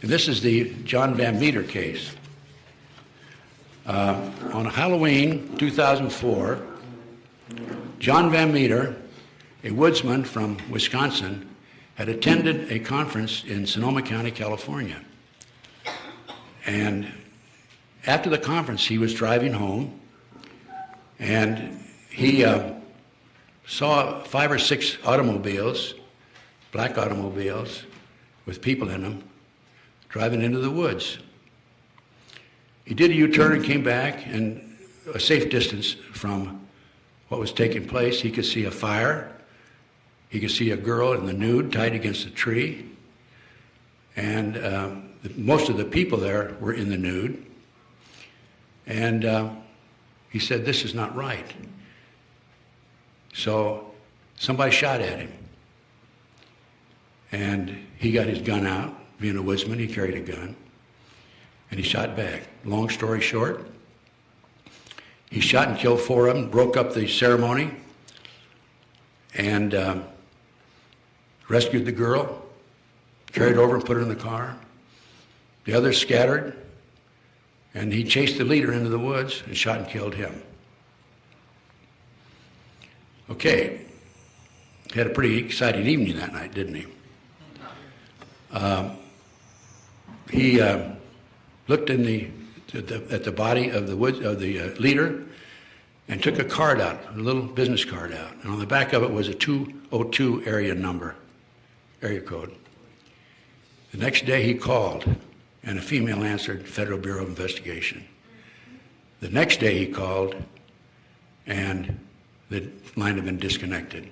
And this is the John Van Meter case. On Halloween 2004, John Van Meter, a woodsman from Wisconsin, had attended a conference in Sonoma County, California. And after the conference, he was driving home, and he saw 5 or 6 automobiles, black automobiles, with people in them, driving into the woods. He did a U-turn and came back, and a safe distance from what was taking place, he could see a fire. He could see a girl in the nude tied against a tree. And most of the people there were in the nude. And he said, this is not right. So somebody shot at him. And he got his gun out. Being a woodsman, he carried a gun. And he shot back. Long story short, he shot and killed 4 of them, broke up the ceremony, and rescued the girl, carried her over and put her in the car. The others scattered, and he chased the leader into the woods and shot and killed him. Okay, he had a pretty exciting evening that night, didn't he? He looked at the body of the leader and took a card out, a little business card out, and on the back of it was a 202 area code. The next day he called, and a female answered, Federal Bureau of Investigation. The next day he called, and the line had been disconnected.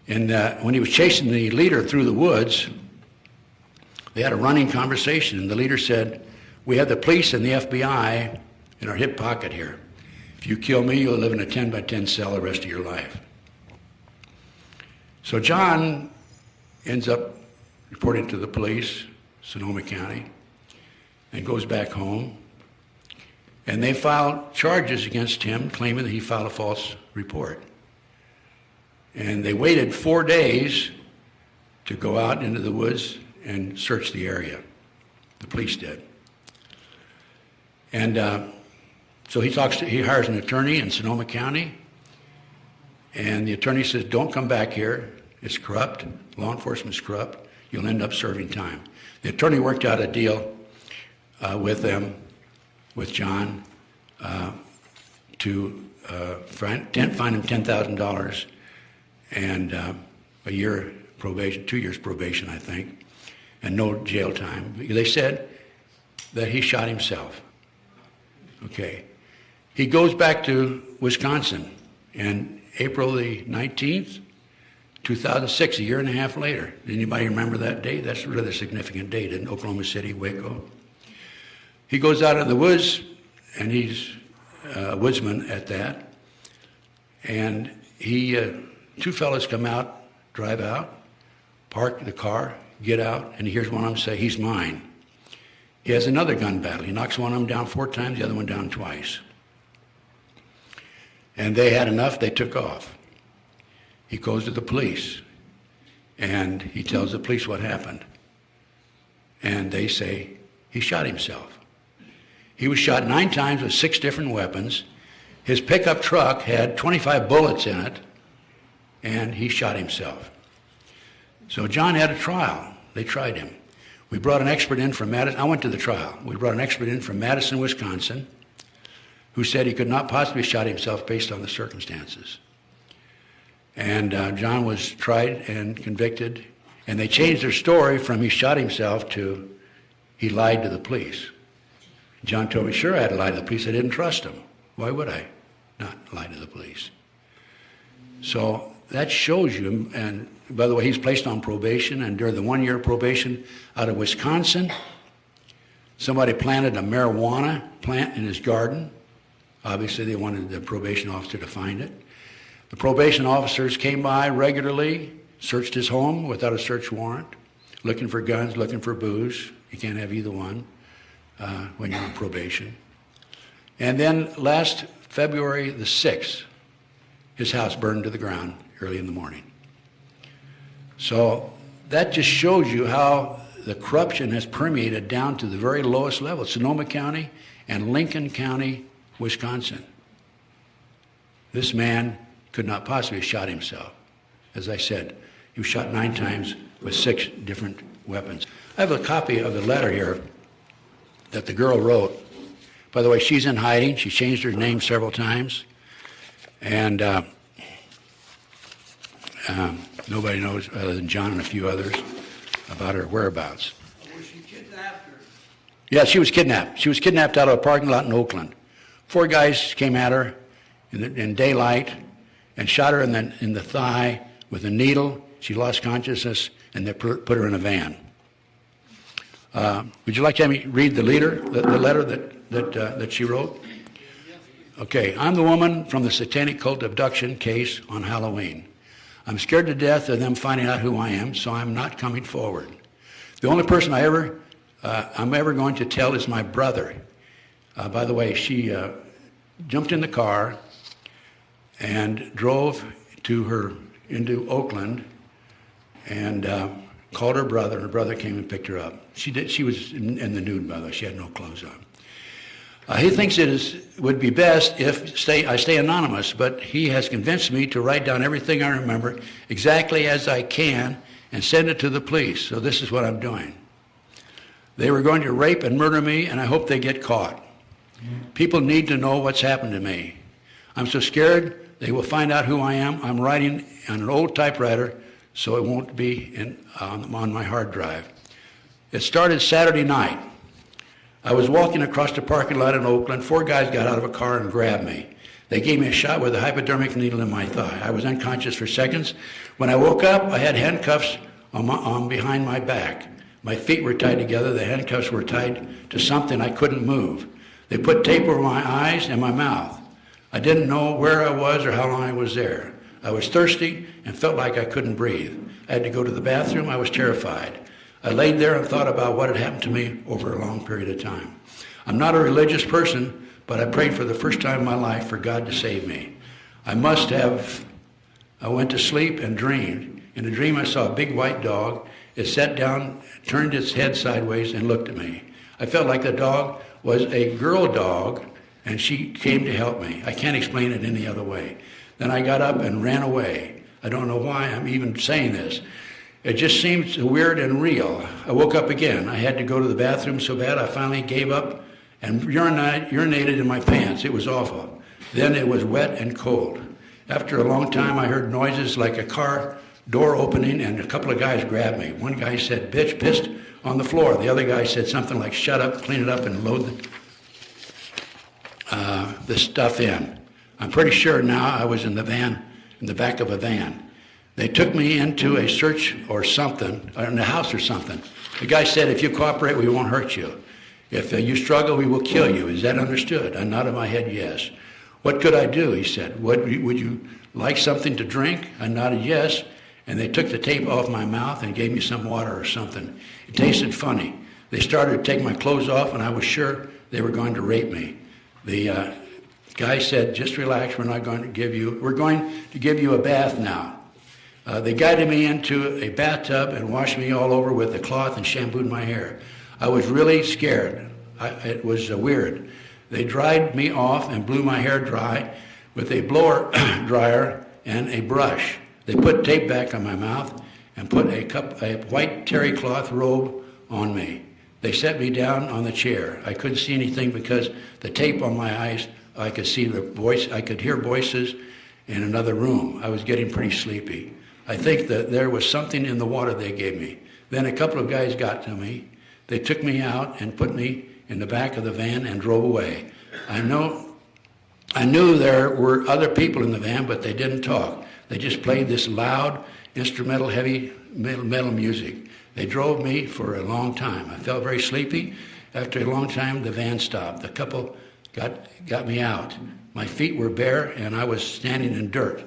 And when he was chasing the leader through the woods, they had a running conversation, and the leader said, we have the police and the FBI in our hip pocket here. If you kill me, you'll live in a 10 by 10 cell the rest of your life. So John ends up reporting to the police, Sonoma County, and goes back home. And they filed charges against him, claiming that he filed a false report. And they waited 4 days to go out into the woods and search the area. The police did. And so he hires an attorney in Sonoma County, and the attorney says, don't come back here. It's corrupt. Law enforcement's corrupt. You'll end up serving time. The attorney worked out a deal with John, to fine him $10,000 and a year probation, 2 years probation, I think, and no jail time. They said that he shot himself. Okay. He goes back to Wisconsin, and April the 19th, 2006, a year and a half later. Anybody remember that date? That's a rather significant date in Oklahoma City, Waco. He goes out in the woods, and he's a woodsman at that. And two fellas come out, drive out, park the car, get out, and he hears one of them say, he's mine. He has another gun battle. He knocks one of them down 4 times, the other one down twice. And they had enough, they took off. He goes to the police, and he tells the police what happened. And they say, he shot himself. He was shot 9 times with 6 different weapons. His pickup truck had 25 bullets in it, and he shot himself. So John had a trial. They tried him. We brought an expert in from Madison. I went to the trial. We brought an expert in from Madison, Wisconsin, who said he could not possibly have shot himself based on the circumstances. And John was tried and convicted, and they changed their story from he shot himself to he lied to the police. John told me, sure, I had to lie to the police. I didn't trust him. Why would I not lie to the police? So that shows you, and by the way, he's placed on probation, and during the 1-year probation out of Wisconsin, somebody planted a marijuana plant in his garden. Obviously, they wanted the probation officer to find it. The probation officers came by regularly, searched his home without a search warrant, looking for guns, looking for booze. You can't have either one when you're on probation. And then last February the 6th, his house burned to the ground early in the morning. So that just shows you how the corruption has permeated down to the very lowest level, Sonoma County and Lincoln County, Wisconsin. This man could not possibly have shot himself. As I said, he was shot 9 times with 6 different weapons. I have a copy of the letter here that the girl wrote. By the way, she's in hiding. She changed her name several times. And nobody knows, other than John and a few others, about her whereabouts. Was she kidnapped? Or? Yeah, she was kidnapped. She was kidnapped out of a parking lot in Oakland. 4 guys came at her in daylight and shot her in the thigh with a needle. She lost consciousness, and they put her in a van. Would you like to have me read the letter that she wrote? Okay, I'm the woman from the satanic cult abduction case on Halloween. I'm scared to death of them finding out who I am, so I'm not coming forward. The only person I'm ever going to tell is my brother. By the way, she jumped in the car and drove into Oakland and called her brother, and her brother came and picked her up. She was in the nude, by the way. She had no clothes on. He thinks would be best if I stay anonymous, but he has convinced me to write down everything I remember exactly as I can and send it to the police. So this is what I'm doing. They were going to rape and murder me, and I hope they get caught. People need to know what's happened to me. I'm so scared they will find out who I am. I'm writing on an old typewriter, so it won't be on my hard drive. It started Saturday night. I was walking across the parking lot in Oakland. 4 guys got out of a car and grabbed me. They gave me a shot with a hypodermic needle in my thigh. I was unconscious for seconds. When I woke up, I had handcuffs on behind my back. My feet were tied together. The handcuffs were tied to something I couldn't move. They put tape over my eyes and my mouth. I didn't know where I was or how long I was there. I was thirsty and felt like I couldn't breathe. I had to go to the bathroom. I was terrified. I laid there and thought about what had happened to me over a long period of time. I'm not a religious person, but I prayed for the first time in my life for God to save me. I went to sleep and dreamed. In a dream, I saw a big white dog. It sat down, turned its head sideways, and looked at me. I felt like the dog was a girl dog, and she came to help me. I can't explain it any other way. Then I got up and ran away. I don't know why I'm even saying this. It just seemed weird and real. I woke up again. I had to go to the bathroom so bad I finally gave up and urinated in my pants. It was awful. Then it was wet and cold. After a long time, I heard noises like a car door opening, and a couple of guys grabbed me. One guy said, "Bitch, pissed on the floor." The other guy said something like, "Shut up, clean it up, and load the stuff in." I'm pretty sure now I was in the van, in the back of a van. They took me into a search or something, or in the house or something. The guy said, "If you cooperate, we won't hurt you. If you struggle, we will kill you." Is that understood? I nodded my head yes. "What could I do?" he said. Would you like something to drink? I nodded yes, and they took the tape off my mouth and gave me some water or something. It tasted funny. They started to take my clothes off, and I was sure they were going to rape me. The guy said, "Just relax, we're going to give you a bath now." They guided me into a bathtub and washed me all over with a cloth and shampooed my hair. I was really scared. It was weird. They dried me off and blew my hair dry with a blower dryer and a brush. They put tape back on my mouth and put a white terry cloth robe on me. They set me down on the chair. I couldn't see anything because the tape on my eyes. I could see I could hear voices in another room. I was getting pretty sleepy. I think that there was something in the water they gave me. Then a couple of guys got to me. They took me out and put me in the back of the van and drove away. I knew there were other people in the van, but they didn't talk. They just played this loud, instrumental, heavy metal music. They drove me for a long time. I felt very sleepy. After a long time, the van stopped. The couple got me out. My feet were bare, and I was standing in dirt.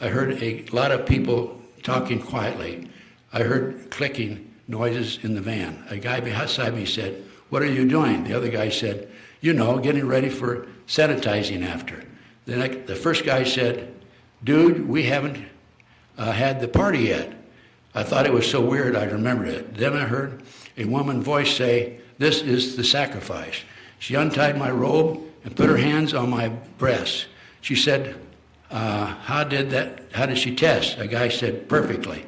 I heard a lot of people talking quietly. I heard clicking noises in the van. A guy beside me said, "What are you doing?" The other guy said, "Getting ready for sanitizing after." Then the first guy said, "Dude, we haven't had the party yet." I thought it was so weird I remembered it. Then I heard a woman's voice say, "This is the sacrifice." She untied my robe and put her hands on my breasts. She said, how did she test? A guy said, "Perfectly."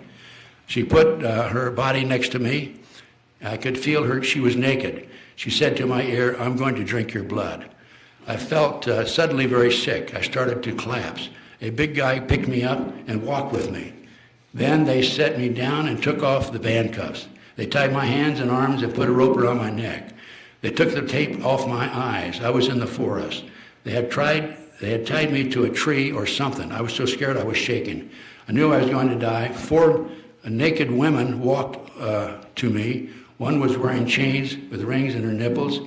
She put her body next to me. I could feel her, she was naked. She said to my ear, "I'm going to drink your blood." I felt suddenly very sick. I started to collapse. A big guy picked me up and walked with me. Then they set me down and took off the handcuffs. They tied my hands and arms and put a rope around my neck. They took the tape off my eyes. I was in the forest. They had tied me to a tree or something. I was so scared I was shaking. I knew I was going to die. 4 naked women walked to me. One was wearing chains with rings in her nipples,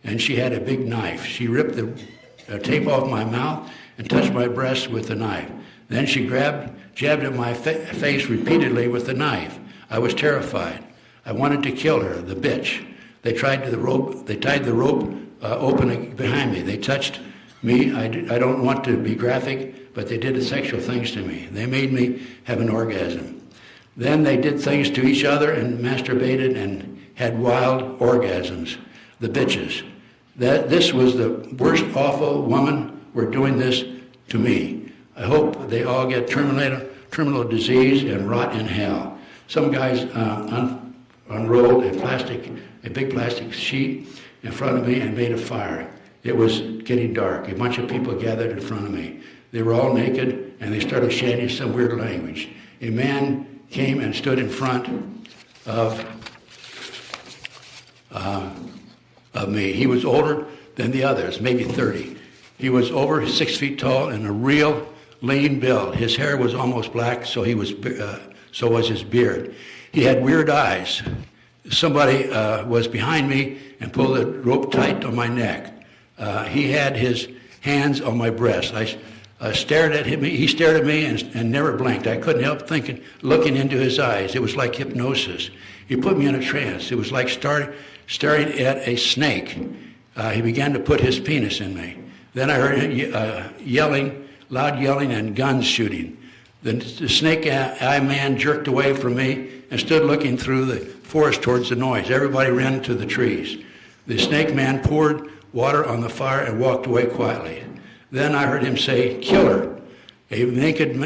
and she had a big knife. She ripped the tape off my mouth and touched my breast with the knife. Then she jabbed at my face repeatedly with the knife. I was terrified. I wanted to kill her, the bitch. They tied the rope open behind me. They touched me. I don't want to be graphic, but they did sexual things to me. They made me have an orgasm. Then they did things to each other and masturbated and had wild orgasms. The bitches. This was the worst, awful woman were doing this to me. I hope they all get terminal disease and rot in hell. Some guys unrolled a big plastic sheet in front of me and made a fire. It was getting dark. A bunch of people gathered in front of me. They were all naked, and they started chanting some weird language. A man came and stood in front of me. He was older than the others, maybe 30. He was over 6 feet tall and a real lean build. His hair was almost black, so was his beard. He had weird eyes. Somebody was behind me and pulled the rope tight on my neck. He had his hands on my breast. I stared at him. He stared at me and never blinked. I couldn't help looking into his eyes. It was like hypnosis. He put me in a trance. It was like staring at a snake. He began to put his penis in me. Then I heard him loud yelling and guns shooting. The snake-eye man jerked away from me and stood looking through the forest towards the noise. Everybody ran to the trees. The snake man poured water on the fire and walked away quietly. Then I heard him say, "Kill her." A naked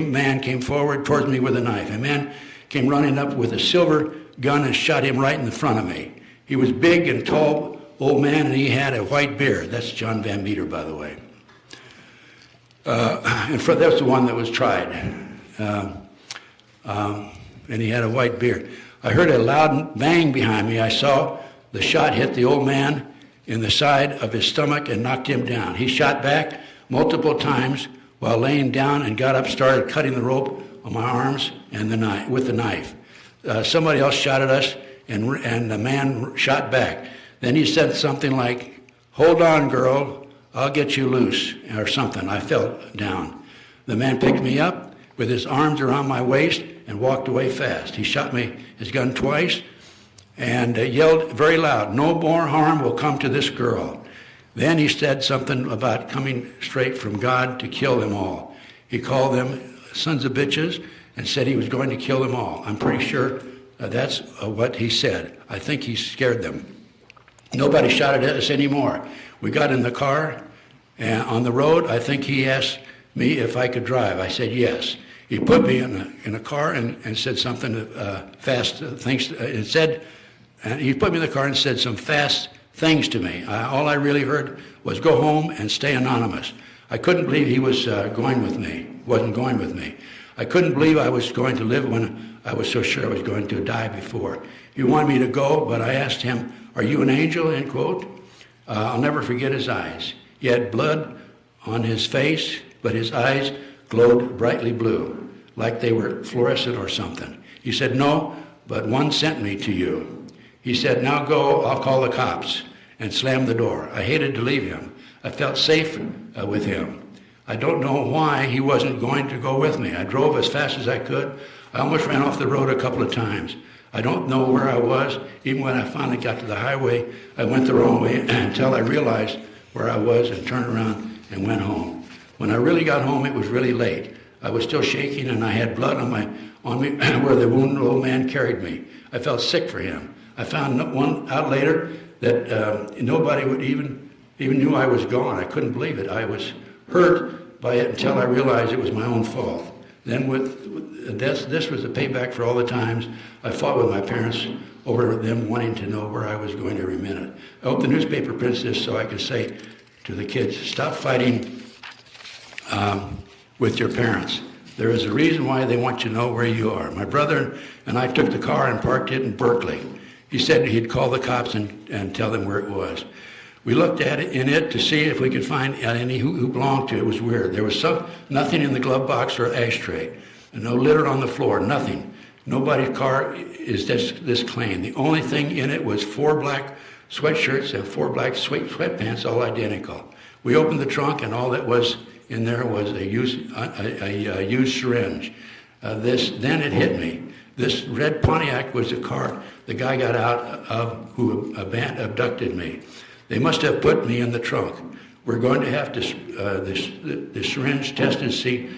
man came forward towards me with a knife. A man came running up with a silver gun and shot him right in the front of me. He was big and tall, old man, and he had a white beard. That's John Van Meter, by the way. That's the one that was tried. And he had a white beard. I heard a loud bang behind me. I saw the shot hit the old man in the side of his stomach and knocked him down. He shot back multiple times while laying down and got up, started cutting the rope on my arms and with the knife. Somebody else shot at us, and the man shot back. Then he said something like, "Hold on, girl, I'll get you loose," or something. I fell down. The man picked me up with his arms around my waist and walked away fast. He shot me his gun twice and yelled very loud, "No more harm will come to this girl." Then he said something about coming straight from God to kill them all. He called them sons of bitches and said he was going to kill them all. I'm pretty sure that's what he said. I think he scared them. Nobody shot at us anymore. We got in the car, and on the road, I think he asked me if I could drive. I said yes. He put me in a car and said something fast things. He put me in the car and said some fast things to me. All I really heard was "Go home and stay anonymous." I couldn't believe he was going with me. Wasn't going with me. I couldn't believe I was going to live when I was so sure I was going to die before. He wanted me to go, but I asked him, "Are you an angel?" End quote. I'll never forget his eyes. He had blood on his face, but his eyes glowed brightly blue, like they were fluorescent or something. He said, "No, but one sent me to you." He said, "Now go, I'll call the cops," and slammed the door. I hated to leave him. I felt safe with him. I don't know why he wasn't going to go with me. I drove as fast as I could. I almost ran off the road a couple of times. I don't know where I was. Even when I finally got to the highway, I went the wrong way until I realized where I was and turned around and went home. When I really got home, it was really late. I was still shaking, and I had blood on me where the wounded old man carried me. I felt sick for him. I found out later that nobody would even knew I was gone. I couldn't believe it. I was hurt by it until I realized it was my own fault. Then this was the payback for all the times I fought with my parents over them wanting to know where I was going every minute. I hope the newspaper prints this so I can say to the kids, stop fighting with your parents. There is a reason why they want you to know where you are. My brother and I took the car and parked it in Berkeley. He said he'd call the cops and tell them where it was. We looked at it to see if we could find any who belonged to it. It was weird. There was nothing in the glove box or ashtray. No litter on the floor, nothing. Nobody's car is this clean. The only thing in it was 4 black sweatshirts and 4 black sweatpants, all identical. We opened the trunk, and all that was in there was a used syringe. Then it hit me. This red Pontiac was the car the guy got out of who abducted me. They must have put me in the trunk. We're going to have the syringe tested and see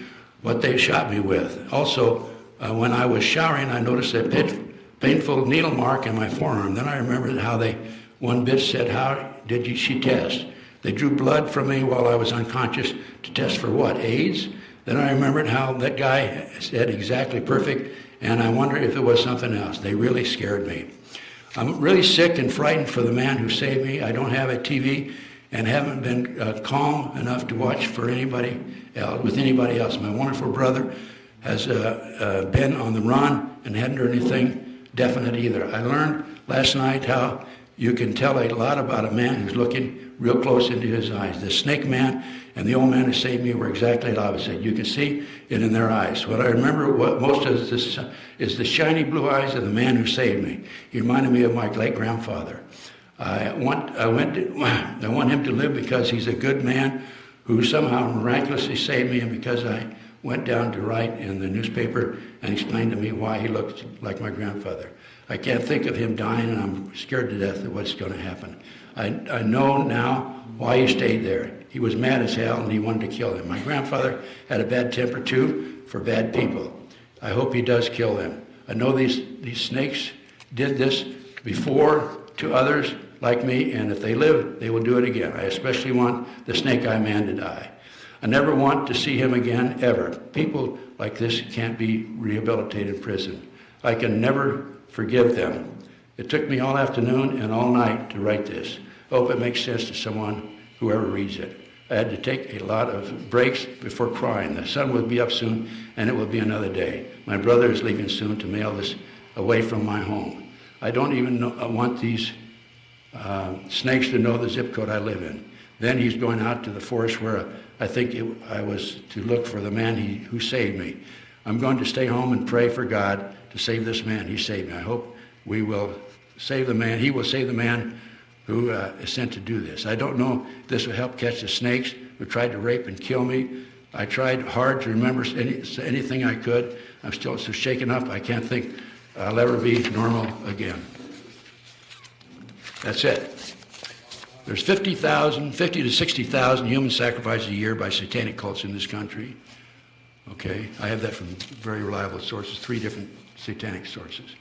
what they shot me with. Also, when I was showering, I noticed a painful needle mark in my forearm. Then I remembered how one bitch said, how did she test? They drew blood from me while I was unconscious to test for what, AIDS? Then I remembered how that guy said exactly perfect, and I wonder if it was something else. They really scared me. I'm really sick and frightened for the man who saved me. I don't have a TV and haven't been calm enough to watch for anybody else, with anybody else. My wonderful brother has been on the run and hadn't heard anything definite either. I learned last night how you can tell a lot about a man who's looking real close into his eyes. The snake man and the old man who saved me were exactly the opposite. You can see it in their eyes. What I remember most of this is the shiny blue eyes of the man who saved me. He reminded me of my late grandfather. I want him to live because he's a good man who somehow miraculously saved me, and because I went down to write in the newspaper and explained to me why he looked like my grandfather. I can't think of him dying, and I'm scared to death of what's going to happen. I know now why he stayed there. He was mad as hell, and he wanted to kill them. My grandfather had a bad temper, too, for bad people. I hope he does kill them. I know these snakes did this before to others like me, and if they live, they will do it again. I especially want the snake-eye man to die. I never want to see him again, ever. People like this can't be rehabilitated in prison. I can never forgive them. It took me all afternoon and all night to write this. I hope it makes sense to someone, whoever reads it. I had to take a lot of breaks before crying. The sun will be up soon, and it will be another day. My brother is leaving soon to mail this away from my home. I don't even want these snakes to know the zip code I live in. Then he's going out to the forest where I think I was to look for the man who saved me. I'm going to stay home and pray for God to save this man. He saved me. I hope we will save the man. He will save the man who is sent to do this. I don't know if this will help catch the snakes who tried to rape and kill me. I tried hard to remember anything I could. I'm still so shaken up, I can't think I'll ever be normal again. That's it. There's 50 to 60,000 human sacrifices a year by satanic cults in this country. Okay, I have that from very reliable sources, 3 different satanic sources.